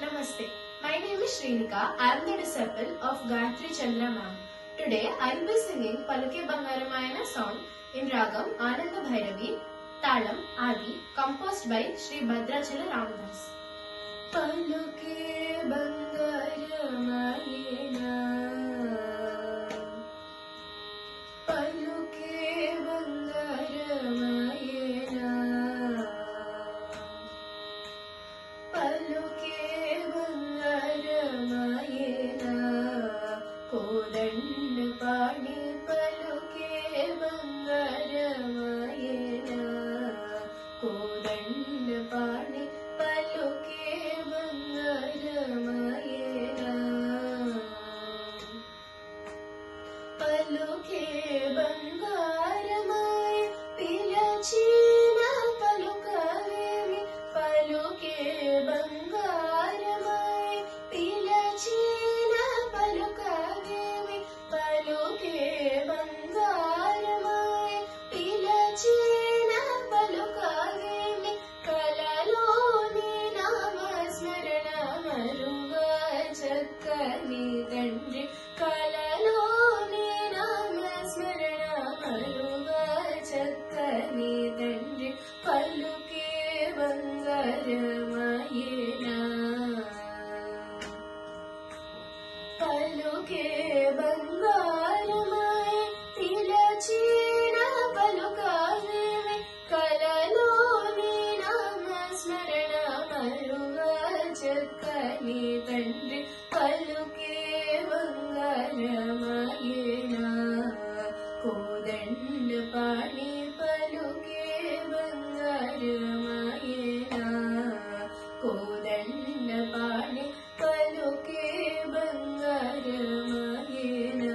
Namaste. My name is Shrinika. I am the disciple of Gayatri Chandra ma'am. Today I will be singing Paluke Bangaramayana song in Ragam Ananda Bhairavi, Talam Adi, composed by Sri Bhadrachala Ramdas. Paluke Bangaramayana, Paluke Bangaramayana, Paluke Bangaramayana, Kodann Pani Paluke Bangaramayana, Kodann Pani Paluke Bangaramayana, Paluke Bangaramay Pilachina Palukavemi, Paluke Bangaramay Pilachina Palukavemi, Paluke Bangaramay Pilachina Palukavemi, Kalaloni Namasmarana Maruga Chakkani Tandri, Kalaloni Namasmarana Maruga Chakkani Tandri, Paluke Bangaramayana, Paluke Bangaramay Pilachina Palukavemi, Kalaloni Namasmarana Maruga Chakkani Tandri, Paluke Bangaramayana, Kodann Pani Paluke Bangaramayana, Kodann Pani Paluke Bangaramayana,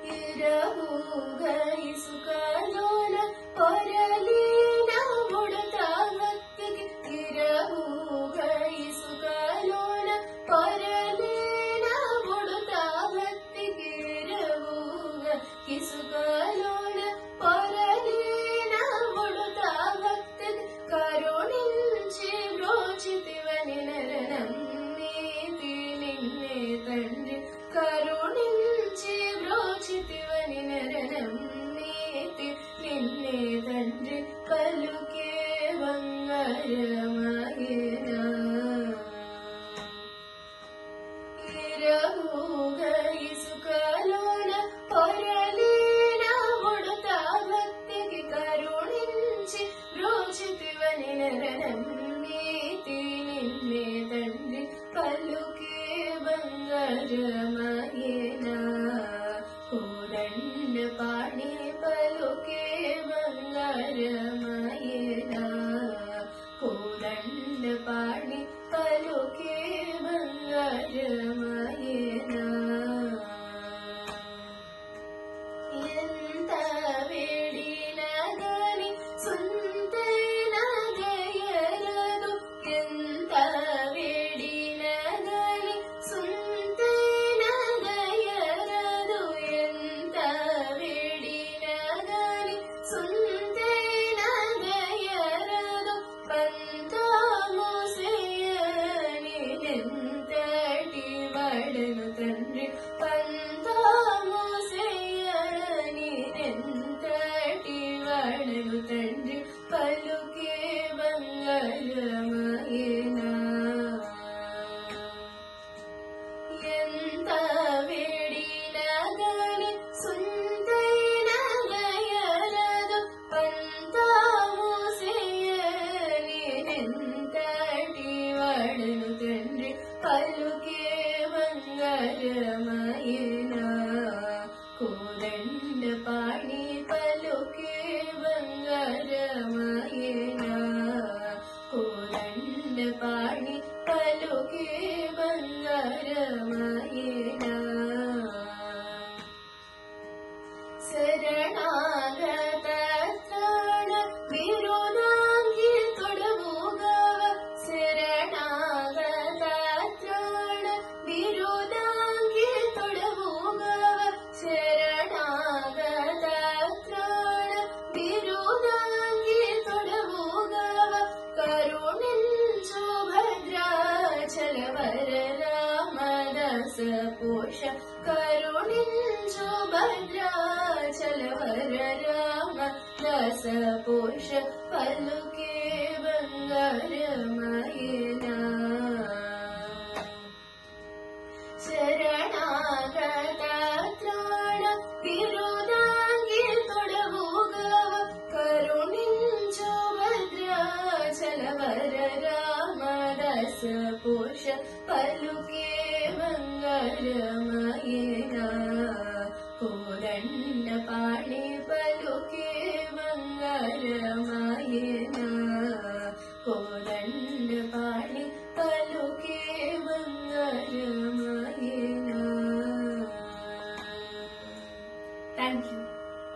Iravuga Isukalola Poralina Mudata Bhaktiki, Iravuga Isukalola Poralina Mudata Bhaktiki, Iravuga Isukalola Poralina Mudata Bhaktiki, Karuninchi Brochitivani Naranamniti Ninne Tandri, Karuninchi Brochitivani Naranamniti Ninne Tandri, Paluke Bangaramayana, Iravuga Isukalola Poralina Mudata Bhaktiki, Karuninchi Brochitivani Naranamniti Ninne Tandri, Paluke Bangaramayana, Kodann Pani Paluke Bangaramayana, Kodann Pani Paluke Bangaramayana, Enta Vedinagani Suntainagayaradu, Enta Vedinagani Suntainagayaradu, Enta Vedinagani Suntainagayaradu, Pantamu Seyani Nentati Vadanu Tandri, Pantamu Seyani Nentati Vadanu Tandri, Paluke Bangaramayana, Enta Vedinagani Suntainagayaradu, Pantamu Seyani Nentati Vadanu Tandri, Paluke Bangaramayana, Kodann Pani Paluke Bangaramayana, Kodann Pani Paluke Bangaramayana, Saranagata Trana Virudangi Todavugava, Saranagata Trana Virudangi Todavugava, Saranagata Trana Virudangi Todavugava, Karunin కరుణించు భద్రాచలవర రామ దశ పోష పలుకే బంగారమయనా శరణాగత త్రాణ విరుదాంగి తొడవుగవ కరుణించు భద్రాచలవర రామ దశ పోష పలుకే బంగారమయనా